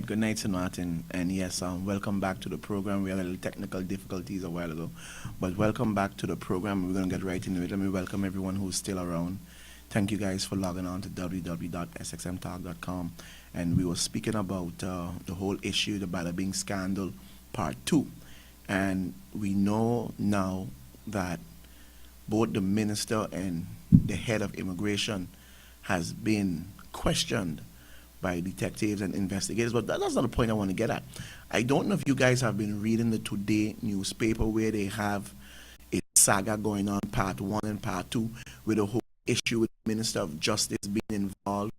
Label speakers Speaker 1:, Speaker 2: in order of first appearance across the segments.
Speaker 1: Good night, Sir Martin. And yes, welcome back to the program. We had a little technical difficulties a while ago, but welcome back to the program. We're going to get right into it. Let me welcome everyone who's still around. Thank you guys for logging on to www.sxmtalk.com. And we were speaking about the whole issue, the Bada Bing scandal, part 2. And we know now that both the minister and the head of immigration has been questioned by detectives and investigators, but that's not the point I want to get at. I don't know if you guys have been reading the Today newspaper where they have a saga going on, part 1 and part 2, with the whole issue with the Minister of Justice being involved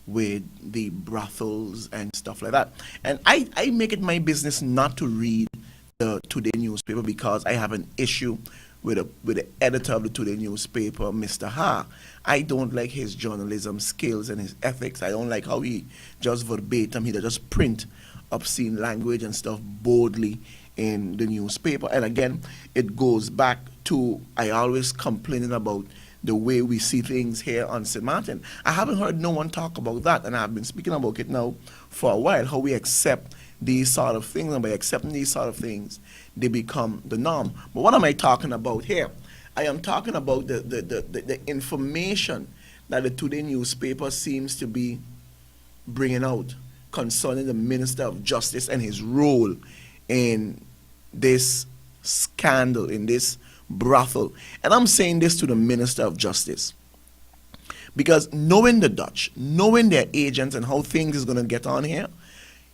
Speaker 1: with the brothels and stuff like that. And I make it my business not to read the Today newspaper because I have an issue with the editor of the Today newspaper, Mr. Ha. I don't like his journalism skills and his ethics. I don't like how he just verbatim, he just print obscene language and stuff boldly in the newspaper. And again, it goes back to, I always complaining about the way we see things here on St. Martin. I haven't heard no one talk about that, and I've been speaking about it now for a while, how we accept these sort of things, and by accepting these sort of things, they become the norm. But what am I talking about here? I am talking about the information that the Today newspaper seems to be bringing out concerning the Minister of Justice and his role in this scandal, in this brothel. And I'm saying this to the Minister of Justice because knowing the Dutch, knowing their agents and how things is going to get on here,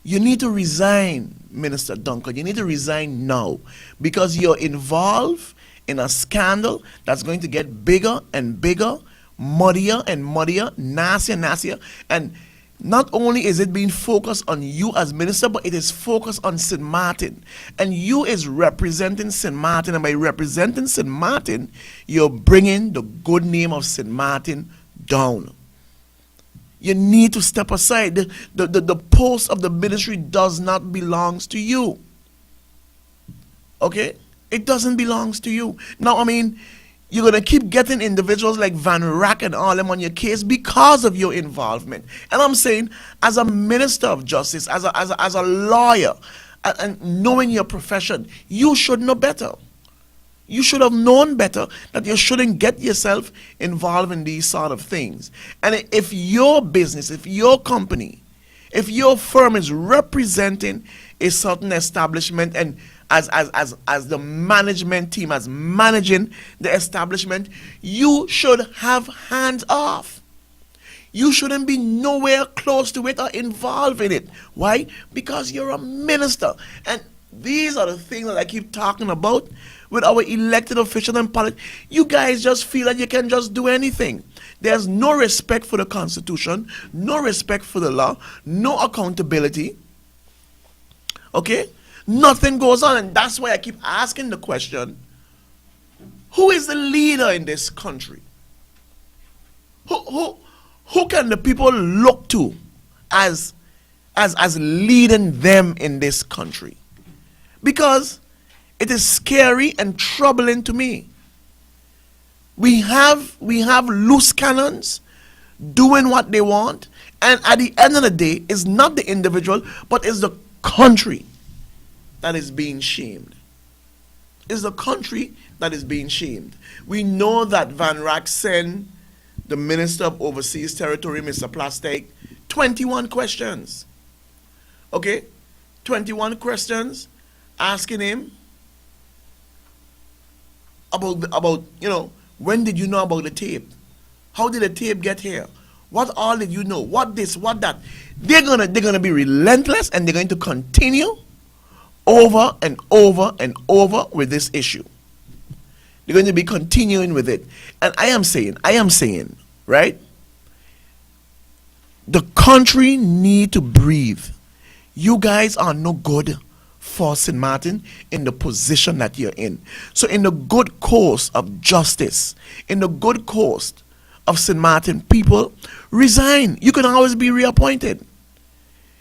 Speaker 1: you need to resign, Minister Duncan. You need to resign now because you're involved in a scandal that's going to get bigger and bigger, muddier and muddier, nastier and nastier. And not only is it being focused on you as minister, but it is focused on St. Martin. And you is representing St. Martin. And by representing St. Martin, you're bringing the good name of St. Martin down. You need to step aside. The post of the ministry does not belong to you. Okay? It doesn't belong to you. Now, I mean, you're going to keep getting individuals like Van Rack and all them on your case because of your involvement. And I'm saying, as a minister of justice, as a lawyer, and knowing your profession, you should know better. You should have known better that you shouldn't get yourself involved in these sort of things. And if your business, if your company, if your firm is representing a certain establishment and as the management team, as managing the establishment, you should have hands off. You shouldn't be nowhere close to it or involved in it. Why? Because you're a minister. And these are the things that I keep talking about with our elected officials and politics. You guys just feel that you can just do anything. There's no respect for the Constitution, no respect for the law, no accountability. Okay? Nothing goes on, and that's why I keep asking the question, who is the leader in this country? Who can the people look to as leading them in this country? Because it is scary and troubling to me. We have loose cannons doing what they want, and at the end of the day, it's not the individual, but it's the country that is being shamed. It's the country that is being shamed. We know that Van Rack sent the Minister of Overseas Territory, Mr. Plastic, 21 questions. Okay? 21 questions asking him about when did you know about the tape? How did the tape get here? What all did you know? What this, what that? They're gonna be relentless, and they're going to continue over and over and over with this issue. They're going to be continuing with it. And I am saying, right? The country need to breathe. You guys are no good for St. Martin in the position that you're in. So in the good course of justice, in the good course of St. Martin, people resign. You can always be reappointed.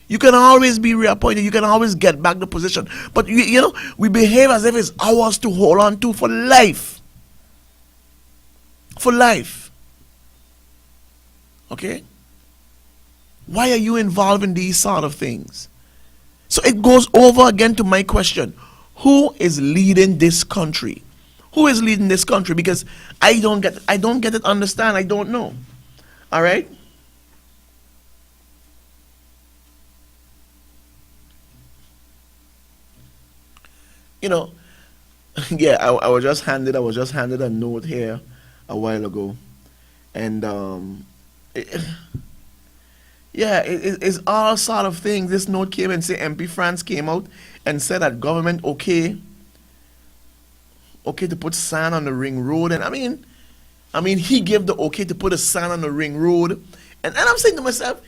Speaker 1: You can always be reappointed. You can always get back the position. But you know, we behave as if it's ours to hold on to for life. For life. Okay? Why are you involved in these sort of things? So it goes over again to my question. Who is leading this country? Who is leading this country? Because I don't get it, understand. I don't know. All right? You know, yeah, I was just handed a note here a while ago. And yeah, it's all sort of things. This note came and said MP France came out and said that government okay to put sand on the ring road. And I mean he gave the okay to put a sand on the ring road. And I'm saying to myself,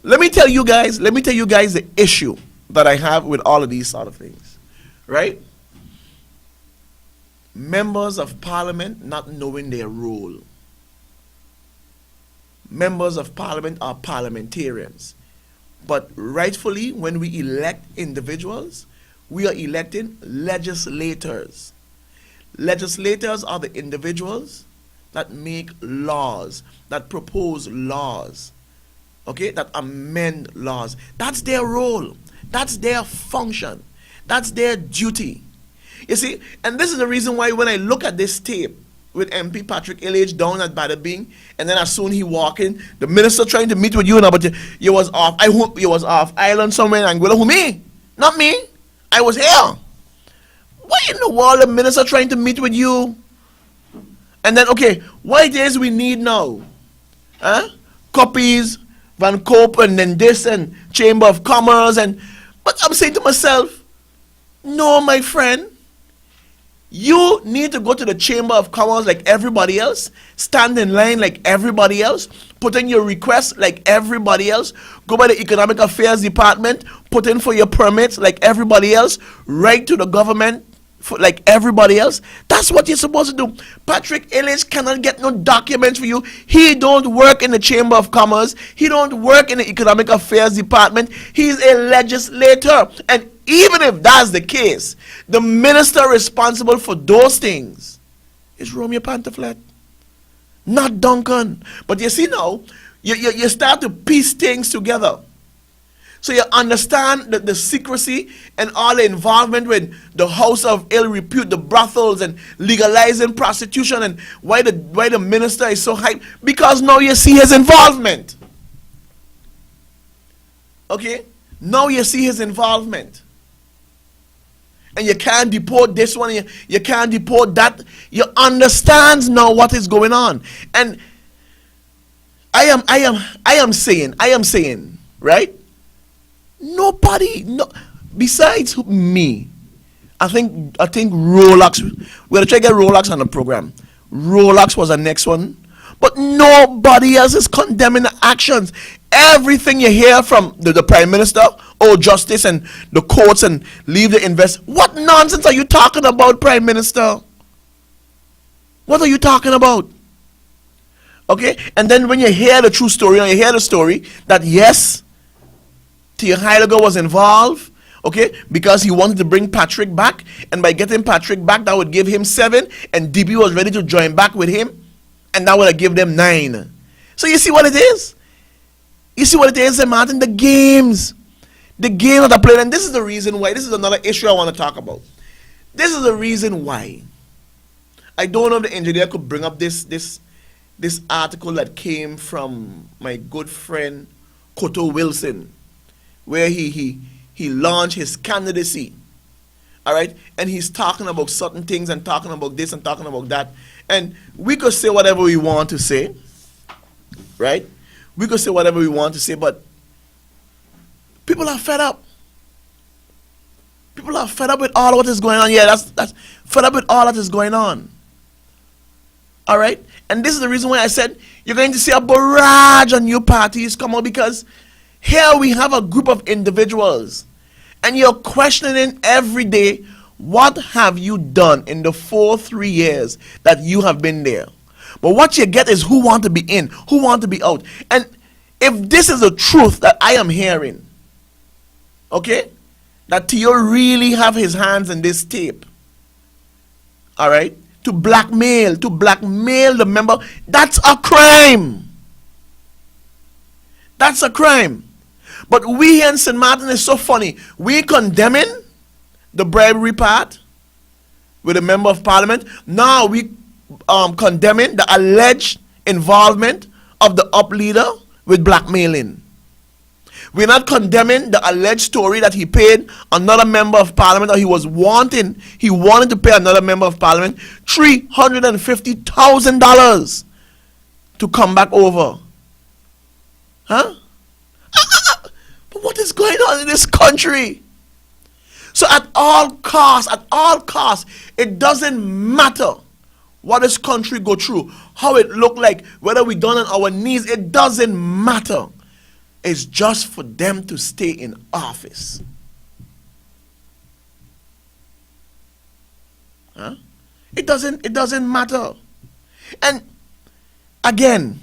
Speaker 1: let me tell you guys the issue that I have with all of these sort of things. Right? Members of parliament not knowing their role. Members of parliament are parliamentarians. But rightfully, when we elect individuals, we are electing legislators. Legislators are the individuals that make laws, that propose laws, okay, that amend laws. That's their role. That's their function. That's their duty. You see, and this is the reason why when I look at this tape with MP Patrick Illich down at Bada Bing, and then as soon he walk in, the minister trying to meet with you now, but you was off. You was off island somewhere in Anguilla. Who, me? Not me. I was here. Why in the world the minister trying to meet with you? And then, okay, what it is we need now? Huh? Copies, Van Cope, and then this, and Chamber of Commerce, and but I'm saying to myself, no, my friend, you need to go to the Chamber of Commerce like everybody else, stand in line like everybody else, put in your request like everybody else, go by the Economic Affairs Department, put in for your permits like everybody else, write to the government like everybody else. That's what you're supposed to do. Patrick Illich cannot get no documents for you. He don't work in the Chamber of Commerce. He don't work in the Economic Affairs Department. He's a legislator. And even if that's the case, the minister responsible for those things is Romeo Pantaflet, not Duncan. But you see now, you start to piece things together. So you understand the secrecy and all the involvement with the house of ill repute, the brothels, and legalizing prostitution, and why the minister is so hyped. Because now you see his involvement. Okay? Now you see his involvement. And you can't deport this one, you can't deport that. You understand now what is going on. And I am saying, right? Nobody, no, besides me, I think Rolex, we're going to try to get Rolex on the program. Rolex was the next one. But nobody else is condemning the actions. Everything you hear from the Prime Minister, oh, justice and the courts and leave the invest. What nonsense are you talking about, Prime Minister? What are you talking about? Okay? And then when you hear the true story, or you hear the story that yes, Tia Heidegger was involved, okay, because he wanted to bring Patrick back, and by getting Patrick back, that would give him 7, and DB was ready to join back with him, and that would have given them 9. So you see what it is? You see what it is, Martin? The games that are played, and this is the reason why. This is another issue I want to talk about. This is the reason why. I don't know if the engineer could bring up this article that came from my good friend Cotto Wilson, where he launched his candidacy, all right? And he's talking about certain things and talking about this and talking about that. And we could say whatever we want to say, right? We could say whatever we want to say, but people are fed up. People are fed up with all what is going on. Yeah, that's fed up with all that is going on. All right? And this is the reason why I said you're going to see a barrage of new parties come out, because here we have a group of individuals and you're questioning every day, what have you done in the 3 years that you have been there? But what you get is who want to be in, who want to be out. And if this is the truth that I am hearing, okay, that Theo really have his hands in this tape, all right, to blackmail the member, that's a crime. That's a crime. But we here in St. Martin is so funny. We condemning the bribery part with a member of parliament. Now we condemning the alleged involvement of the up leader with blackmailing. We're not condemning the alleged story that he paid another member of parliament, or he wanted to pay another member of parliament $350,000 to come back over. Huh? But what is going on in this country? So at all costs, it doesn't matter what this country go through, how it look like, whether we done on our knees, it doesn't matter. It's just for them to stay in office. Huh? It doesn't matter. And again,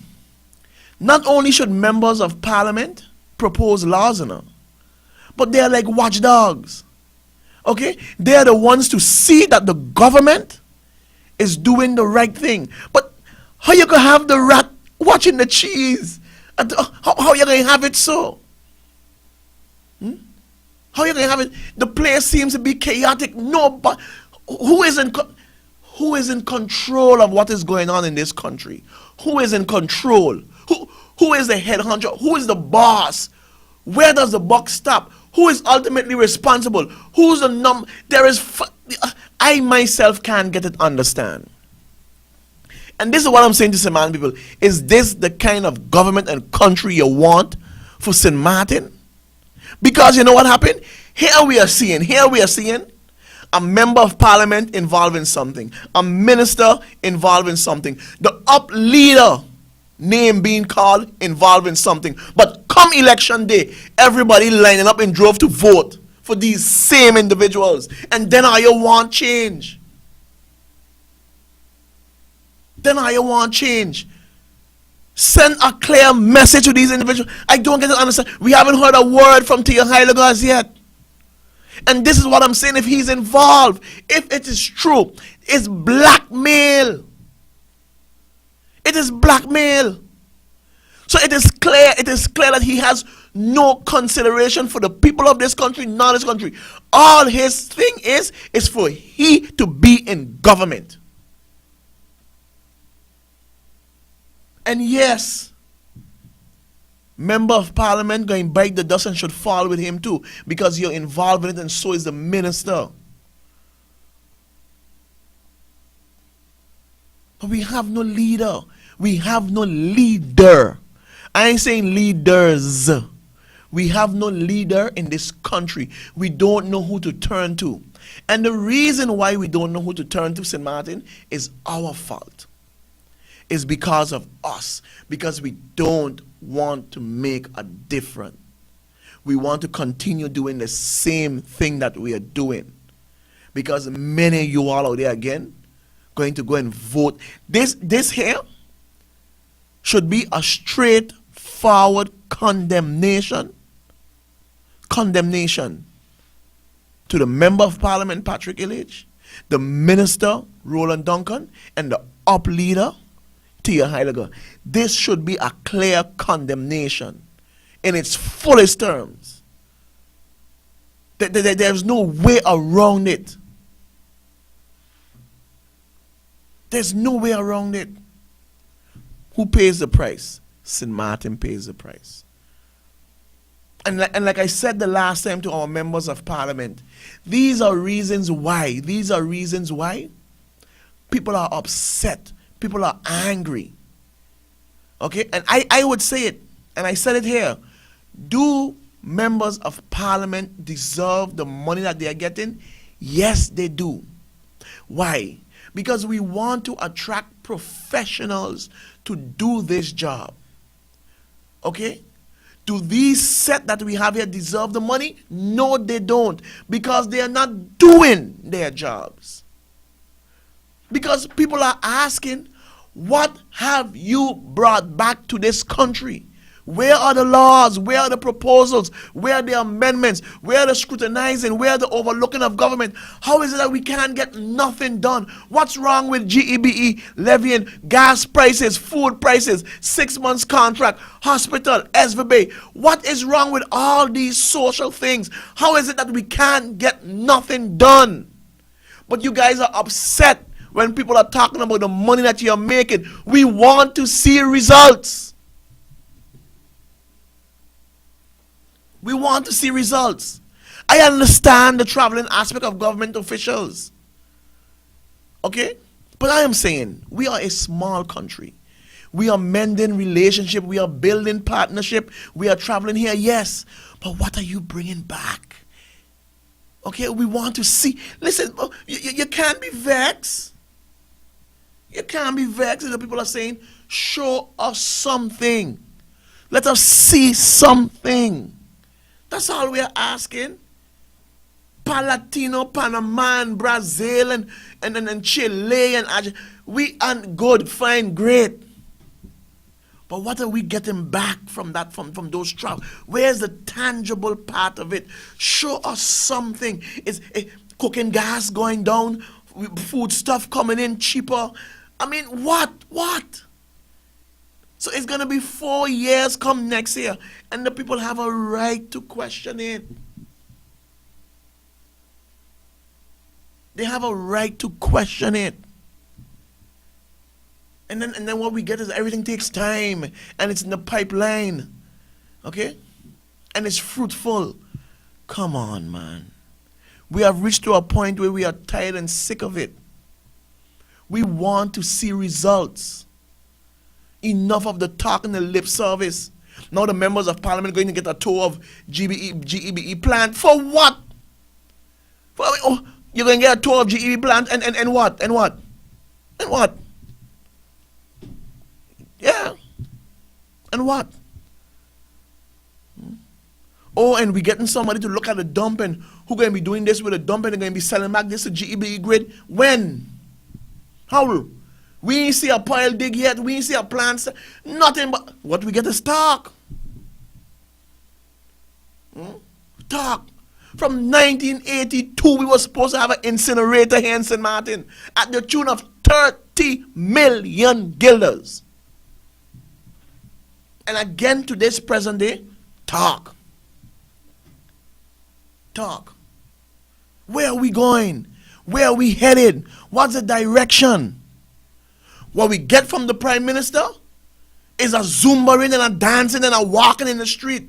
Speaker 1: not only should members of parliament propose laws, but they're like watchdogs. Okay? They're the ones to see that the government is doing the right thing. But how you can have the rat watching the cheese? How you going to have it so? How you going to have it? The place seems to be chaotic. No, but who is in control of what is going on in this country? Who is in control? Who is the head honcho? Who is the boss? Where does the buck stop? Who is ultimately responsible? Who's the number? I myself can't get it understand. And this is what I'm saying to St. Martin people. Is this the kind of government and country you want for St. Martin? Because you know what happened? Here we are seeing a member of parliament involved in something, a minister involved in something, the up leader name being called involved in something. But come election day, everybody lining up in drove to vote for these same individuals. And then I want change. Send a clear message to these individuals. I don't get to understand. We haven't heard a word from Tia Heiligers yet. And this is what I'm saying. If he's involved, if it is true, it's blackmail. It is blackmail. So it is clear that he has no consideration for the people of this country, not this country. All his thing is for he to be in government. And yes, member of parliament going bite the dust and should fall with him too, because you're involved in it, and so is the minister. But we have no leader. We have no leader. I ain't saying leaders. We have no leader in this country. We don't know who to turn to. And the reason why we don't know who to turn to, St. Martin, is our fault. Is because of us. Because we don't want to make a difference. We want to continue doing the same thing that we are doing. Because many of you all out there, again, going to go and vote. This here should be a straightforward condemnation to the member of parliament, Patrick Illich, the minister, Roland Duncan, and the up leader, Tia Heiligers. This should be a clear condemnation in its fullest terms. There's no way around it. There's no way around it. Who pays the price? St. Martin pays the price. And like I said the last time to our members of parliament, these are reasons why. People are upset. People are angry. Okay? And I would say it, and I said it here. Do members of parliament deserve the money that they are getting? Yes, they do. Why? because we want to attract professionals to do this job. Okay? Do these set that we have here deserve the money? No, they don't, because they are not doing their jobs. Because people are asking, what have you brought back to this country? Where are the laws? Where are the proposals? Where are the amendments? Where are the scrutinizing? Where are the overlooking of government? How is it that we can't get nothing done? What's wrong with GEBE levying gas prices, food prices, 6 months contract, hospital, SVB? What is wrong with all these social things? How is it that we can't get nothing done? But you guys are upset when people are talking about the money that you're making. We want to see results. We want to see results. I understand the traveling aspect of government officials. Okay? But I am saying, we are a small country. We are mending relationship. We are building partnership. We are traveling here, yes. But what are you bringing back? Okay, we want to see. Listen, you can't be vexed. You can't be vexed. And the people are saying, show us something. Let us see something. That's all we are asking. Palatino, Panama, and Brazil, and Chile, and Argentina. We are good, fine, great. But what are we getting back from that, from those travels? Where's the tangible part of it? Show us something. Is cooking gas going down? Food stuff coming in cheaper? I mean, what? So it's going to be 4 years come next year, and the people have a right to question it. They have a right to question it. And then what we get is everything takes time, and it's in the pipeline. Okay? And it's fruitful. Come on, man. We have reached to a point where we are tired and sick of it. We want to see results. Enough of the talk and the lip service. Now the members of parliament are going to get a tour of GEBE plant. For what? You're going to get a tour of GEBE plant and what? And what? And what? Yeah. And what? Oh, and we're getting somebody to look at the dump, and who going to be doing this with the dump, and they're going to be selling back this to GEBE grid? When? How? We ain't see a pile dig yet. We ain't see a plant. Nothing but what we get is talk. Talk. From 1982, we were supposed to have an incinerator here in St. Martin at the tune of 30 million guilders. And again, to this present day, talk. Talk. Where are we going? Where are we headed? What's the direction? What we get from the Prime Minister is a zumbering and a dancing and a walking in the street.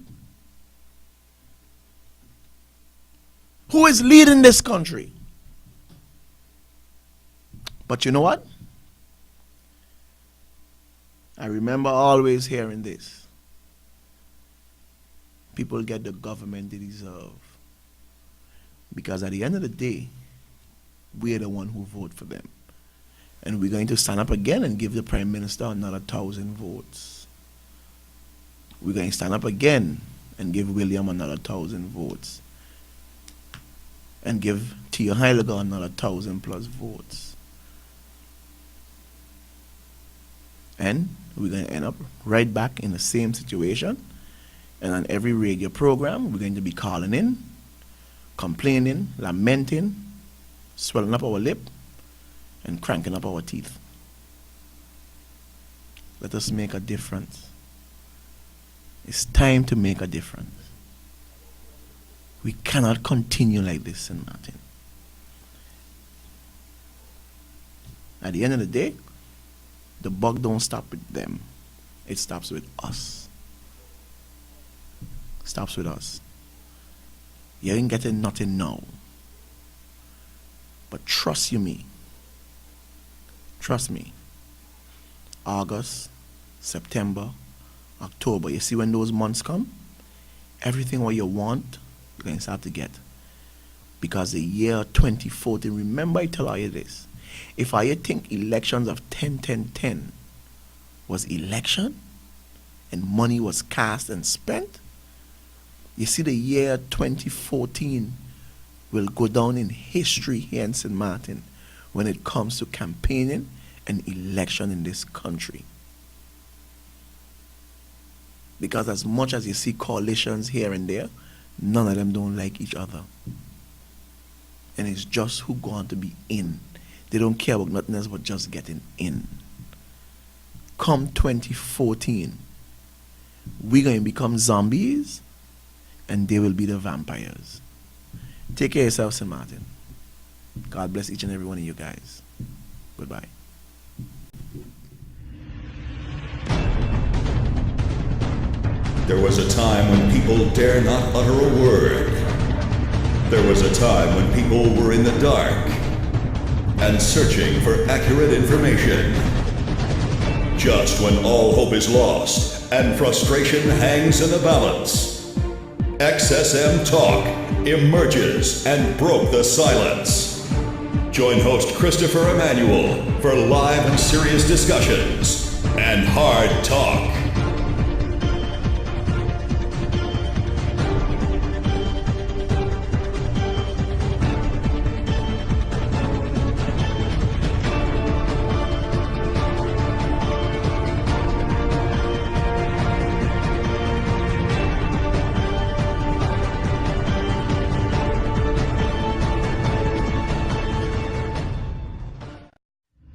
Speaker 1: Who is leading this country? But you know what? I remember always hearing this. People get the government they deserve. Because at the end of the day, we're the one who vote for them. And we're going to stand up again and give the Prime Minister another 1,000 votes. We're going to stand up again and give William another 1,000 votes. And give Theo Heiliger another 1,000+ votes. And we're going to end up right back in the same situation. And on every radio program, we're going to be calling in, complaining, lamenting, swelling up our lip, and cranking up our teeth. Let us make a difference. It's time to make a difference. We cannot continue like this, St. Martin. At the end of the day, the buck don't stop with them. It stops with us. Stops with us. You ain't getting nothing now. But trust you me. Trust me. August, September, October. You see when those months come? Everything what you want, you're going to start to get. Because the year 2014, remember I tell you this, If I think elections of 10-10-10 was election and money was cast and spent, you see the year 2014 will go down in history here in St. Martin when it comes to campaigning and election in this country. Because as much as you see coalitions here and there, none of them don't like each other. And it's just who going to be in. They don't care about nothing else but just getting in. Come 2014, we're going to become zombies and they will be the vampires. Take care of yourself, St. Martin. God bless each and every one of you guys. Goodbye.
Speaker 2: There was a time when people dare not utter a word. There was a time when people were in the dark and searching for accurate information. Just when all hope is lost and frustration hangs in the balance, XSM Talk emerges and broke the silence. Join host Christopher Emmanuel for live and serious discussions and hard talk.